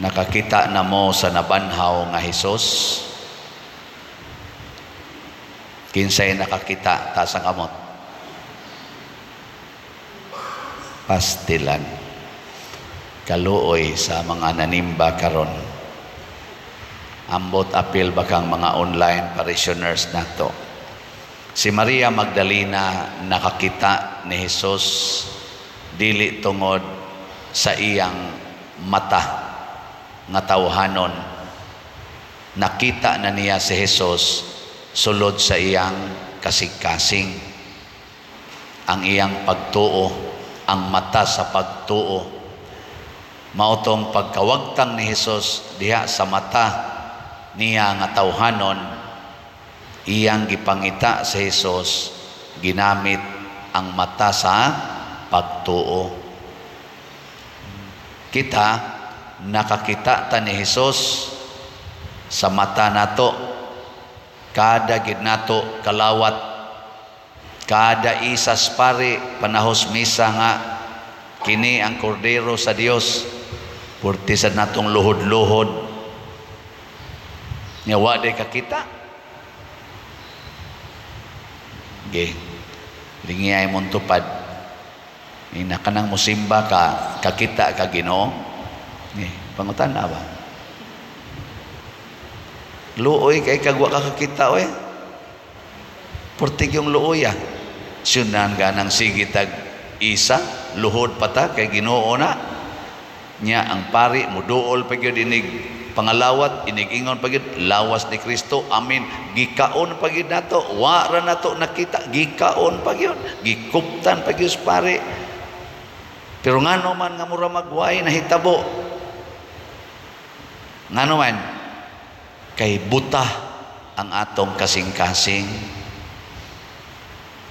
Nakakita na mo sa nabanhaw nga Hesus? Kinsay nakakita ta sa kamot? Pastilan. Kaluoy sa mga nanimba karon. Ambot apil bakang mga online parishioners nato. Si Maria Magdalena nakakita ni Hesus dili tungod sa iyang mata nga tawhanon. Nakita na niya si Hesus sulod sa iyang kasing-kasing, ang iyang pagtuo, ang mata sa pagtuo. Mautong pagkawagtang ni Hesus diha sa mata niya nga tawhanon, iyang gipangita sa Hesus, ginamit ang mata sa pagtuo. Kita nakakita ta ni Hesus sa mata nato, kada gid nato kalawat, kada isas pari panahos misa nga kini ang kordero sa Dios, purtisan natong luhod-luhod nya wa day kakita. Okay, lingiyay mong tupad. Ina ka nang musimba ka, kakita ka Ginoo. Pangutan na ba? Luoy kay kagwa ka kakita, oy. Purtig yung luoy, ah. Sunan ganang sigitag isa, luhod pata kay Ginoo na. Nya ang pari, muduol pa yun, inig pangalawat, inig-ingon pa yun, lawas ni Kristo, amin, gikaon pa yun nato, wara nato nakita, gikaon pa yun, gikuptan pa yun pari. Pero ngano man nga mura magway, nahitabo. Ngano man, kay buta ang atong kasing-kasing.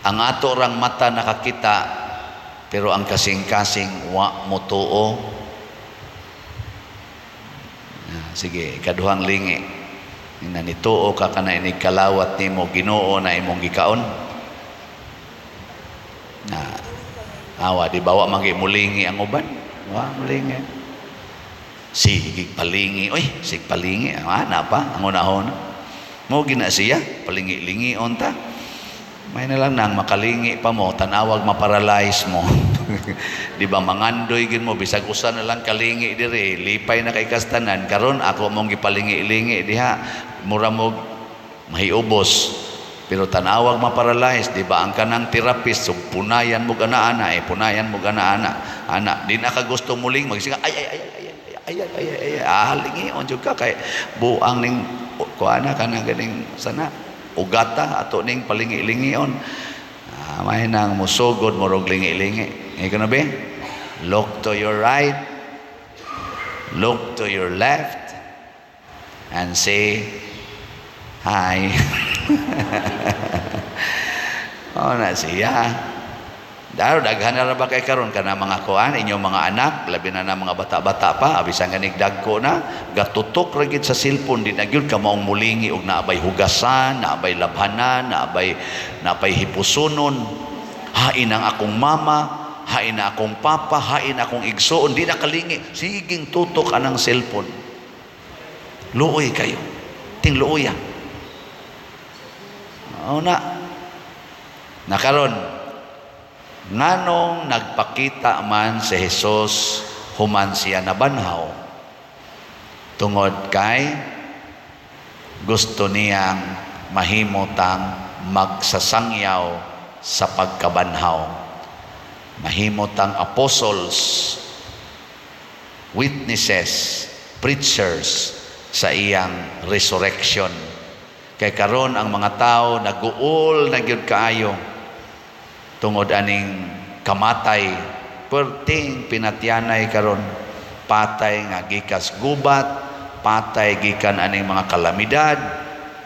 Ang ato rang mata nakakita, pero ang kasing-kasing wa mo tuo. Sige, kaduhang lingi. Nanituo ka kana inig kalawat nimo Ginoo na imong gikaon. Awa di bawa manggi mulingi ang uban. Wa mulingi. Sige palingi, oy, sig palingi, ana pa ang unahon. Mo gina siya, palingi-lingi onta. May na lang nang makalingi pa mo, tanawag maparalyze mo. Di ba mangandoy gin mo, bisag usa na lang kalingi dire, lipay na kay kastanan. Karon ako mong gipalingi-lingi diha, mura mo mahiubos. Pero tanawag maparalyze, di ba ang kanang therapist, so punayan mo gana-ana, punayan mo gana-ana. Ana, di na ka gusto muling magsinga, ay, lingi on juga kay buang ning kuana kana ganing sana ugata ato ning palingi-lingi on. May nang musugod morog lingi-lingi. Ngay kana be? Look to your right, look to your left, and say hi. Oh na siya. Dahil daghan na ba kay karon kana mga kuan inyong mga anak, labi na mga bata-bata pa, abisan ganig dagko na, gatutok ra gid sa cellphone, di na gyud ka maong mulingi og naabay hugasan, naabay labhanan, naabay hipusonon. Hain ang akong mama, hain na akong papa, hain akong igsoon, di na kalingi, siging tutok anang cellphone. Luoy kayo. Ting luoy. Na karon nganong nagpakita man si Hesus human siya nabanhaw, tungod kay gusto niyang mahimutang magsasangyaw sa pagkabanhaw, mahimutang apostles, witnesses, preachers sa iyang resurrection. Kay karon ang mga tao naguol na gyud kaayo tungod aning kamatay, perting pinatyanay karon, patay nga gikas gubat, patay gikan aning mga kalamidad,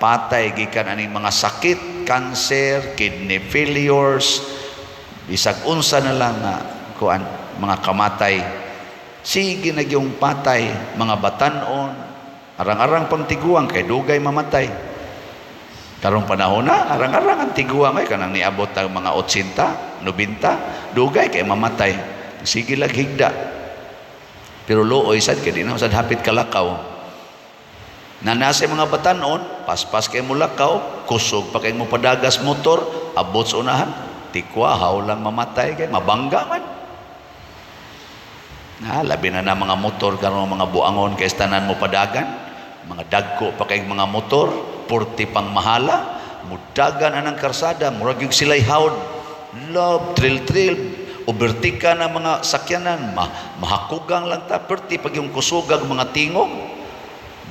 patay gikan aning mga sakit, cancer, kidney failures, bisag unsa na lang nga kuan mga kamatay. Sige na yung patay, mga batanon, arang-arang pang tiguang kay dugay mamatay. Karong panahon na, arang-arang ang tiguang ay kanang niabot ang mga 80, 90, dugay kay mamatay. Sige lang higda. Pero luoy sad kay di na sad hapit kalakaw. Na nasa mga batanon, paspas kay mo lakaw, kusog pa kay mo padagas motor, abot sa unahan, tikwahaw lang mamatay kay mabangga man. Labi na mga motor karon mga buangon kay tanan mo padagan, mga dagko pa kay mga motor, porti pang mahala, mudagan anang karsada, murag yung sila'y hawd, love, trail, ubertika na mga sakyanan, mahakugang lang ta, perti pag yung kusugag mga tingog,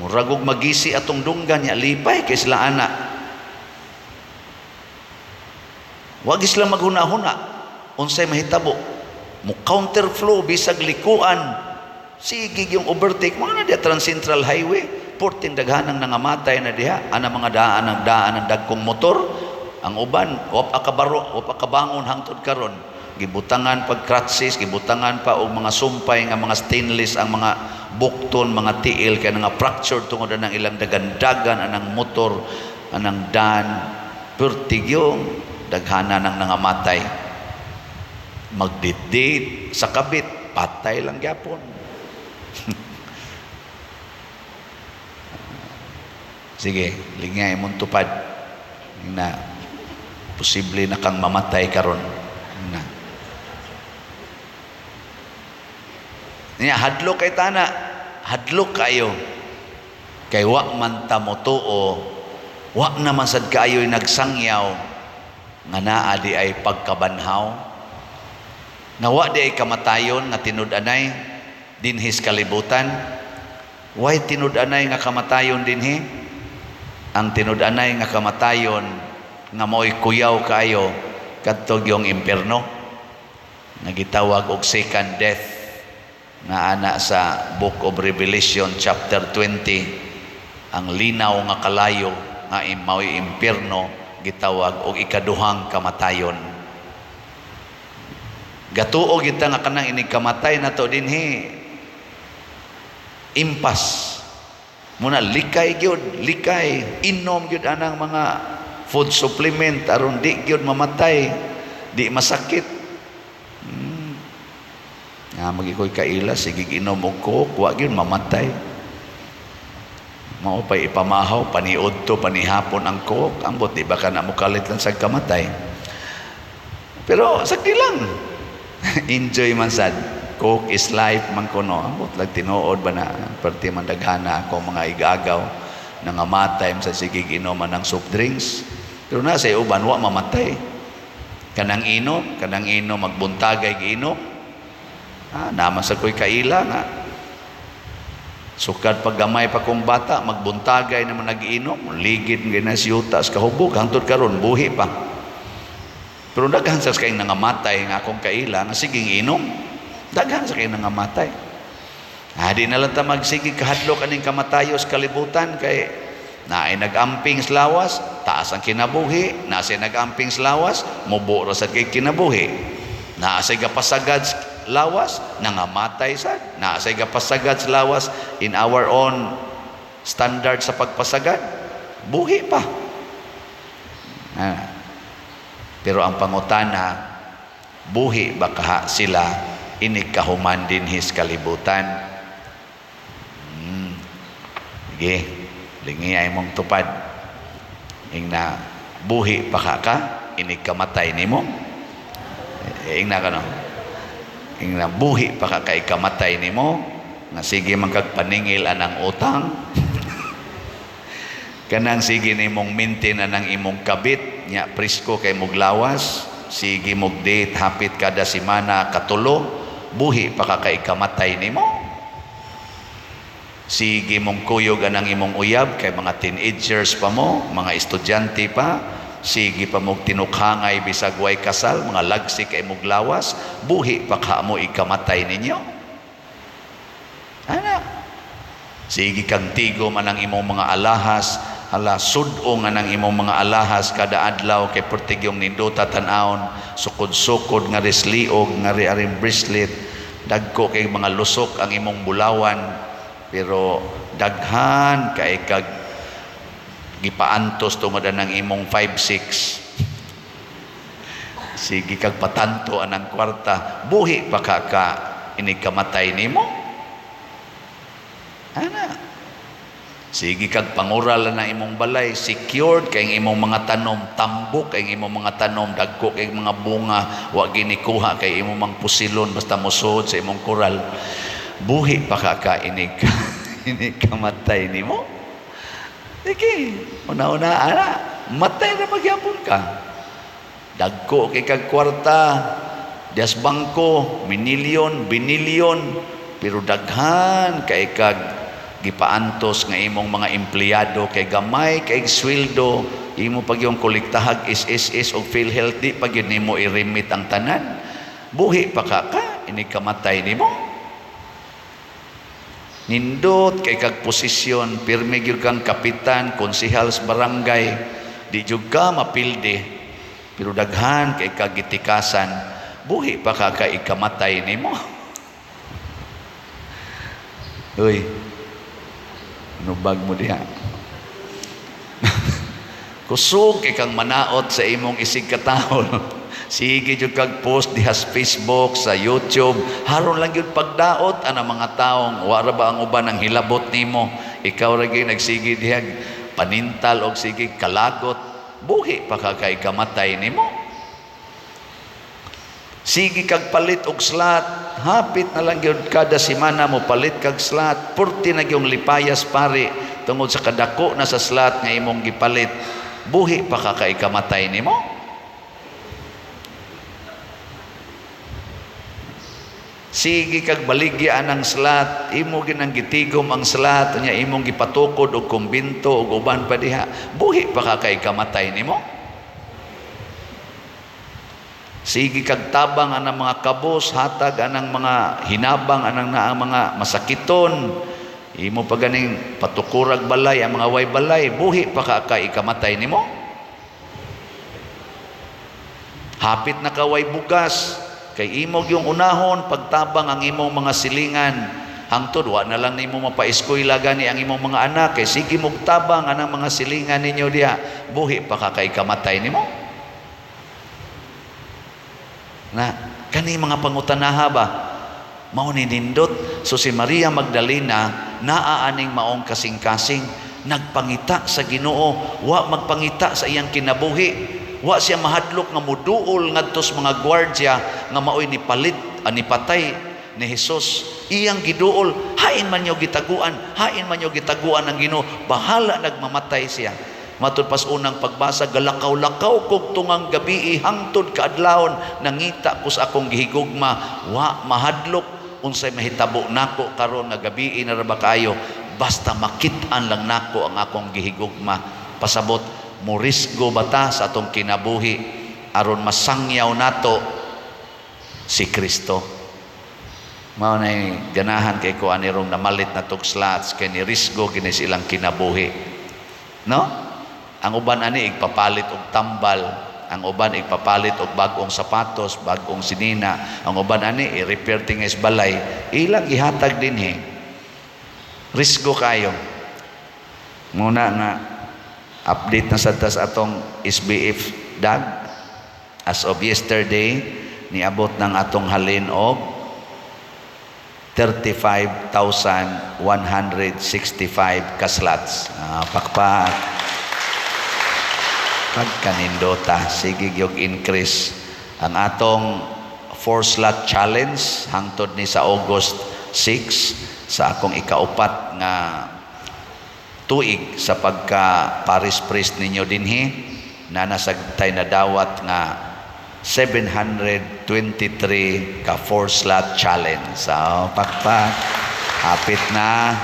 muragog magisi atong dunggan niya, lipay kay sila anak. Wag sila maghuna-huna, unsay mahitabo, mo counterflow, bisag likuan, sige yung overtake, mga na diya Trans-Central Highway, porting daghanang nangamatay na diha, ana mga daan ng dagkong motor, ang uban, wap akabangon hangtod karon, gibutangan pag kratsis, gibutangan pa og mga sumpay nga mga stainless ang mga bukton, mga tiil kay nga fracture tungod ang ilang dagandagan anang motor, anang daan, pertigyong daghana nang nangamatay. Magdidate sa kabit, patay lang gyapon. Sige, lingay mong tupad na posible na kang mamatay karon na. Niya hadlok kay tana, hadlok kayo. Kay wa man ta mo tuo, wa naman sad kayo nagsangyaw nga naa di ay pagkabanhaw. Nga wa di ay kamatayon nga tinud-anay dinhis kalibutan. Why tinud-anay nga kamatayon dinhi? Ang tinud-anay nga kamatayon nga mo'y kuyaw kayo kadtog yung impierno nga gitawag og second death nga ana sa Book of Revelation chapter 20, ang linaw nga kalayo nga mao'y impierno gitawag og ikaduhang kamatayon. Gatuo kita nga kanang inig kamatay nato dinhi impas. Muna likay gyud, likay, inom gyud anang mga food supplement aron di gyud mamatay, di masakit. Nga magikoy kaila, sige inom og coke, wa gyud mamatay. Mao pay ipamahaw, paniud to, panihapon ang coke, ambot di ba ka na mukalit lang sa kamatay. Pero sakti lang. Enjoy man sad. Coke is life man kuno. Ambot lang tinuod ba na perti man daghana ako mga igagaw nangamatay sa sige inuman ng soft drinks. Pero na sa uban wa mamatay. Kanang inom magbuntagay giinom. Naman sa ko'y kaila nga. Sukad paggamay pa kong bata, magbuntagay naman nag-iinom, ligid nga na siyuta sa kahubog, hangtod karon buhi pa. Pero daghan sa kayong nangamatay nga akong kaila, nga siging inom. Daghan sa kayong nangamatay. Di na lang ta magsigi kahadlok aning kamatayos kalibutan kay naay nag-amping sa lawas, taas ang kinabuhi, nasa nag-amping sa lawas, mubo ra sad kay kinabuhi. Nasa gapasagad lawas, nangamatay sad. Nasa gapasagad sa lawas in our own standard sa pagpasagad, buhi pa. Pero ang pangutana, buhi ba kaha sila inig kahuman din his kalibutan? Sige, lingi ay mong tupad. Ing na buhi pa ka inig kamatay nimo. Ing na kano. Ing na buhi pa ka kay kamatay nimo nga sige man kag paningil anang utang. Kanang sige nimong maintain anang imong kabit nya presko kay muglawas, sige mog date hapit kada semana katulo, buhi pa ka kay kamatay nimo. Sige mong kuyog anang imong uyab kay mga teenagers pa mo, mga estudyante pa, sige pa mong tinukhangay bisag way kasal, mga lagsi kay muglawas, buhi pa ka mo ikamatay ninyo. Ana? Sige kang tigo man ang imong mga alahas, sudo nga ng imong mga alahas kada adlaw kay pertigyong ninduta tan-aon, sukod-sukod nga resliog nga riaring bracelet, dagko kay mga lusok ang imong bulawan, pero daghan kay kag gipaantos tungod ng imong 5-6. Sige kag patanto anang kwarta, buhi pa ka inig kamatay nimo. Ana. Sige kag pangural na imong balay, secured kay imong mga tanom, tambok kay imong mga tanom, dagko kay mga bunga, wa ginikuha kay imong mang pusilon basta mosuod sa imong koral. Buhi pa ka inig kamatay nimo. Sige, una-una ana, matay na magyapon ka. Dagko kay kag kwarta, dias bangko, minilyon, binilyon, pero daghan kay kag gipaantos nga imong mga empleyado kay gamay kay sweldo, imo pag yung kolektahag SSS o PhilHealth, di pag yun nimo i-remit ang tanan. Buhi pa ka ini kamatay nimo. Nindot kay kag posisyon, pirmi gyud kang kapitan, konsehal sa barangay, di jud ka mapilde, pero daghan kay kag gitikasan. Buhi pa ka ikamatay nimo. Uy, nubag mo diha. Kusog kay kang manaot sa imong isig katahol. Sige jud kag post diha sa Facebook, sa YouTube, haron lang yun pagdaot ana mga taong wala ba ang uban ang hilabot nimo, ikaw ra gyud nagsige diha panintal og sige kalagot. Buhi pa ka kay kamatay nimo. Sige kag palit og slot, hapit na lang yun kada semana mo palit kag slot, purti na yung lipayas pare tungod sa kadako na sa slot nga imong gipalit. Buhi pa ka kay kamatay nimo. Sige kag baligya ang slot, imo ginang gitigom ang slot nya imong gipatukod og kumbinto og uban pa diha. Buhi pa ka kay kamatay nimo. Sige kag tabang anang mga kabos, hatag anang mga hinabang anang naa mga masakiton, imo pa ganing patukurag balay ang mga way balay. Buhi pa ka kay kamatay nimo. Hapit na kaway bugas, kay imog yung unahon pagtabang ang imong mga silingan, hangtod wa na lang nimo mapa-eskwela gani ang imong mga anak, kay sige mog tabang anang mga silingan ninyo diha. Buhi pa ka kay kamatay nimo. Na kani mga pangutanaha ba mao ni nindot. So si Maria Magdalena naaaning maong kasing-kasing, nagpangita sa Ginoo, wa magpangita sa iyang kinabuhi. Wa siya mahadlok nga muduol ngadto sa mga gwardiya nga maoy ni palit ani patay ni Hesus. Iyang giduol, hain man niyo gitaguan, hain man niyo gitaguan ang Ginoo, bahala nagmamatay siya. Matud pas unang pagbasa, galakaw-lakaw kog tungang gabi hangtod kaadlawon, nangita ko sa akong gihigugma, wa mahadlok unsay mahitabo nako karon nga gabi na ra ba kayo, basta makit-an lang nako ang akong gihigugma. Pasabot morisgo bata sa atong kinabuhi aron masangyaw nato si Kristo. Mao nay ganahan kay ko anirong namalit na tog slots kay ni risgo kini silang kinabuhi. No? Ang uban ani igpapalit og tambal, ang uban igpapalit og bag-ong sapatos, bag-ong sinina, ang uban ani i-repair tingis balay, ilang ihatag dinhi. Risgo kayo. Muna nga update na sa atong SBF dag as of yesterday, niabot ng atong halin og 35,165 ka slots. Pakpak. Pagkanindota, sige yung increase ang atong 4-slot challenge hangtod ni sa August 6 sa akong ikaupat nga tuig sa pagka Paris Priest ninyo dinhi na nasagtay na dawat nga 723 ka 4-slot challenge. So pakpak hapit na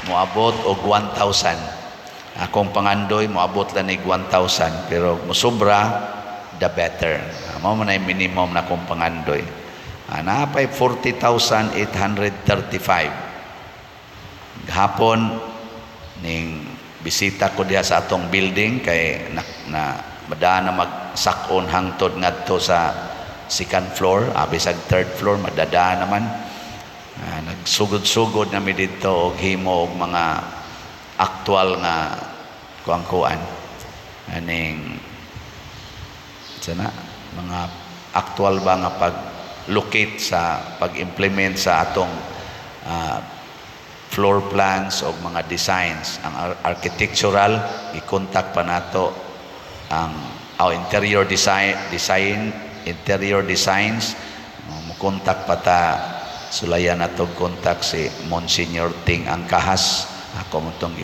moabot og 1,000. Akong pangandoy moabot lang ni 1,000, pero musobra the better. Mao man ay minimum na akong pangandoy. Napay 40,835. Hapon ning bisita ko diha sa atong building kay na madaan na magsakon hangtod ngadto sa second floor, bisag third floor madadaan naman. Nagsugod-sugod na mi dito og himo og mga aktual nga kuang-kuan aning sana mga aktual ba nga pag-locate sa pag-implement sa atong floor plans o mga designs. Ang architectural, i-contact pa nato ang interior designs, contact pa ta, sulayan na itong contact si Monsignor Ting Angkahas. Ako mo itong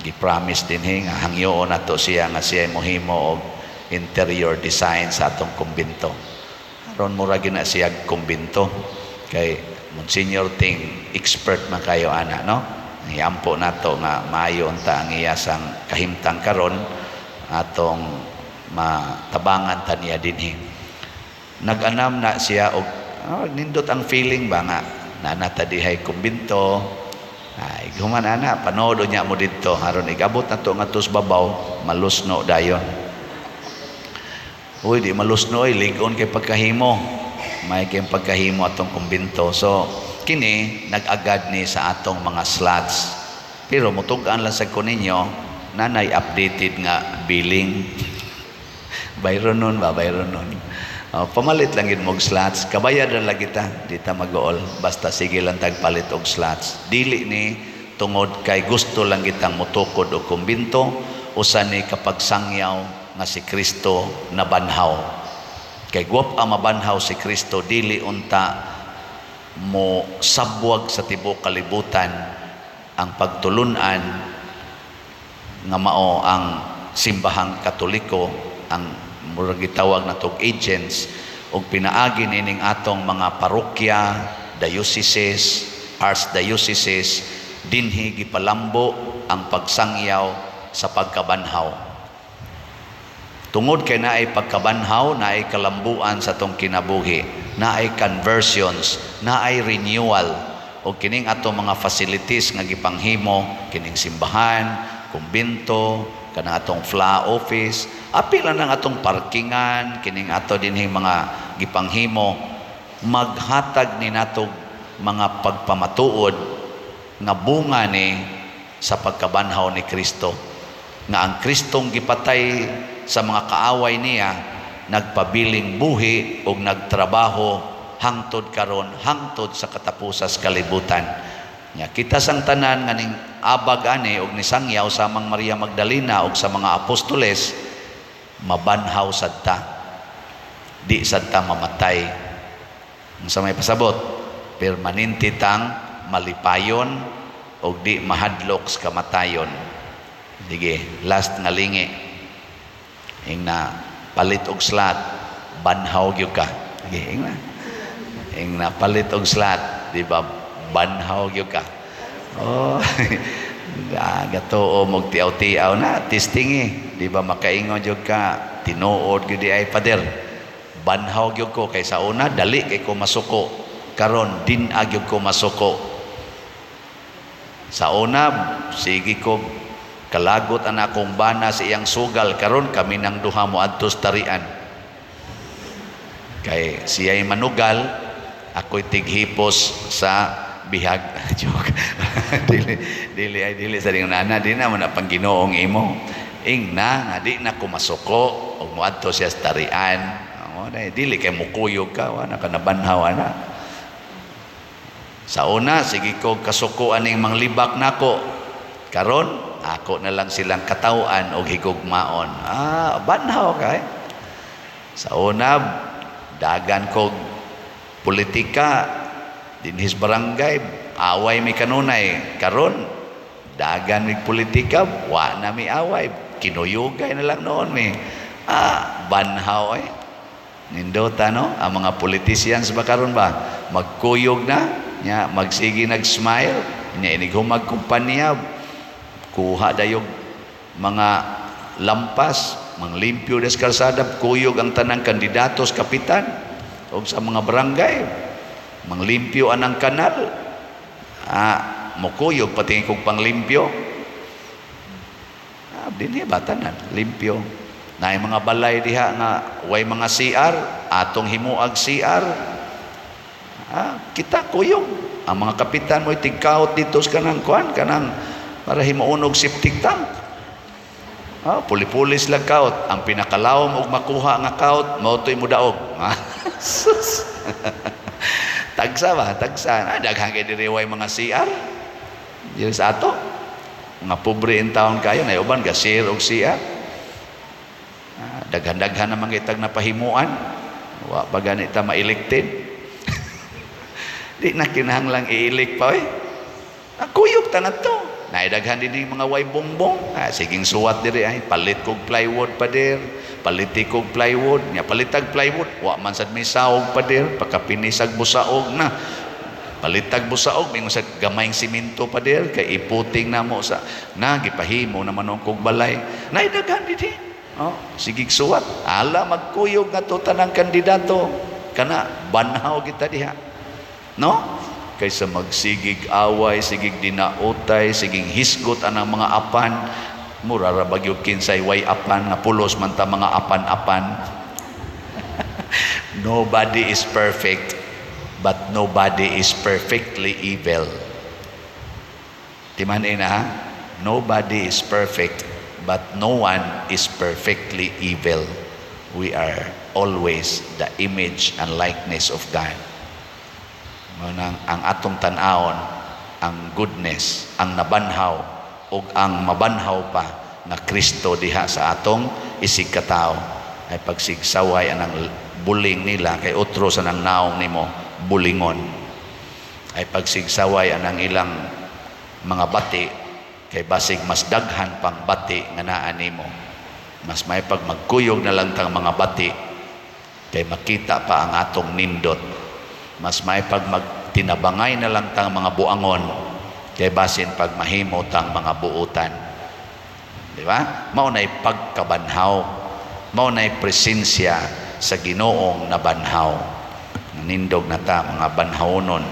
gi-promise din nga hangyoon na to siya nga siya mohimo og interior design sa atong kumbinto. Aron mura gina siya kumbinto kay Monsignor Ting expert man kayo ana, no? Iampo nato nga maayo unta ang iyasang kahimtang karon atong matabangan ta niya dinhi. Nag-anam na siya og nindot ang feeling ba nga nanata dihay kumbinto. Ay humana na panood niya mo didto aron igabot na to ngadto babaw malusno dayon. Uy di malusno ligon kay pagkahimo. May kay pagkahimo atong kumbinto. So kini nag-agad ni sa atong mga slots. Pero mutug-an lang sa kuninyo nanay updated nga billing. Bayron nun. Pamalit lang yun mong slots. Kabayad lang kita. Di ta mag-ool. Basta sige lang tagpalit og slots. Dili ni tungod kay gusto lang kitang mutukod o kumbinto. Usan ni kapag sangyaw nga si Kristo na banhaw. Kay guwap ang mabanhaw si Kristo. Dili unta mo sabwag sa tibok kalibutan ang pagtulunan nga mao ang simbahang Katoliko, ang murag gitawag na tog agents og pinaagi nining atong mga parokya, dioceses, archdioceses dinhi gipalambo ang pagsangyaw sa pagkabanhaw. Tungod kay naay pagkabanhaw, naay kalambuan sa tong kinabuhi, naay conversions, naay renewal og kining atong mga facilities nga gipanghimo, kining simbahan, kumbinto, kanang atong FLA office, apila ng atong parkingan, kining ato dinhi mga gipanghimo, maghatag ni natog mga pagpamatuod nga bunga ni sa pagkabanhaw ni Kristo. Nga ang Kristong gipatay sa mga kaaway niya, nagpabiling buhi o nagtrabaho hangtod karon, hangtod sa katapusas kalibutan. Nya kita sang tanan nga ning abag ani og ni sangyaw samang Maria Magdalena og sa mga apostoles mabanhaw sadta, di sadta mamatay. Ang sa may pasabot permanente tang malipayon og di mahadlok sa kamatayon. Dige last nga lingi ing na palit og slot banhaw gyud ka. Dige ing na palit og slot, di ba? Banhaw gyud ka. Oh, gato mog tiaw-tiaw na testing di ba makaingon jud ka tinuod gyud ay pader. Banhaw gyud ko kay sa una dali kay ko masuko, karon din-a gyud ko masuko. Sa una sige ko kalagot ana akong bana sa iyang sugal, karon kami nang duha mo adtos tarian. Kay siya'y manugal, ako'y tighipos sa bihag. Joke. dili sa ring nana di na man pang Ginoong imo ing na nga di na kumasuko og moadto siya sa tarian. Dili kay mukuyog ka wa na kanabanhaw ana. Sa una sige ko kasukuan ning manglibak nako, karon ako na lang silang katawan og higugmaon. Banhaw kay. Sa una dagan kog politika dinhis barangay, away may kanunay, karon dagan may politika, wa na may away, kinuyugay na lang noon may banhaw nindota no ang mga politicians ba karon ba magkuyog na nya magsigi nag-smile nya inig humagkumpanya kuha dayog mga lampas manglimpyo des kalsada, kuyog ang tanang kandidatos kapitan o sa mga barangay manglimpyo anang kanal, mukuyog pati kong panglimpyo. Dinhi batanan limpyo na mga balay diha nga way mga CR, atong himuag CR, kita kuyog ang mga kapitan mo tigkaot dito sa kanang kuan kanang para himuunog septic tank. Puli-pulis lang kaut, ang pinakalawom og makuha nga kaut mao toy mudaog. Tagsa ba? Tagsa. Daghang kay diri way mga CR. Diyan sa ato mga pobre in taon kayo na uban gasir og siya. Daghan-daghan naman kitag napahimuan. Wa pa gani ta ma-elected. Di na kinahanglang i-elect pa kuyog ta na to. Naidaghan din mga way bongbong. Siging suwat diri ay palit kog plywood pa der. Paliti kog plywood. Nya palitag plywood. Wa man sad may sahog pa der. Pagkapinisag busaog na. Palitag busaog mingon sa gamayng simento pa der kay iputing namo sa gipahimo naman kog balay. Naidaghan din. Sigig suwat. Ala magkuyog nga to tanang kandidato. Kana banhaw kita diha. No? Kaysa magsigig away, sigig dinautay, sigig hisgot anang mga apan, murara bagyo kinsay way apan nga pulos man ta mga apan-apan. Nobody is perfect, but nobody is perfectly evil. Timanin na ha? Nobody is perfect, but no one is perfectly evil. We are always the image and likeness of God. Ang atong tan-awon, ang goodness, ang nabanhaw, o ang mabanhaw pa na Kristo diha sa atong isig katao ay pagsigsaway anang buling nila kay otro sa nang naong nimo bulingon ay pagsigsaway anang ilang mga bati kay basig mas daghan pang bati nga naa nimo. Mas may pag magkuyog na lang tang mga bati kay makita pa ang atong nindot. Mas may pag magtinabangay na lang tang mga buangon kay basin pag mahimo tang mga buutan. Di ba? Mao nay pagkabanhaw, mao nay presensya sa Ginoong nabanhaw. Nindog na ta mga banhawonon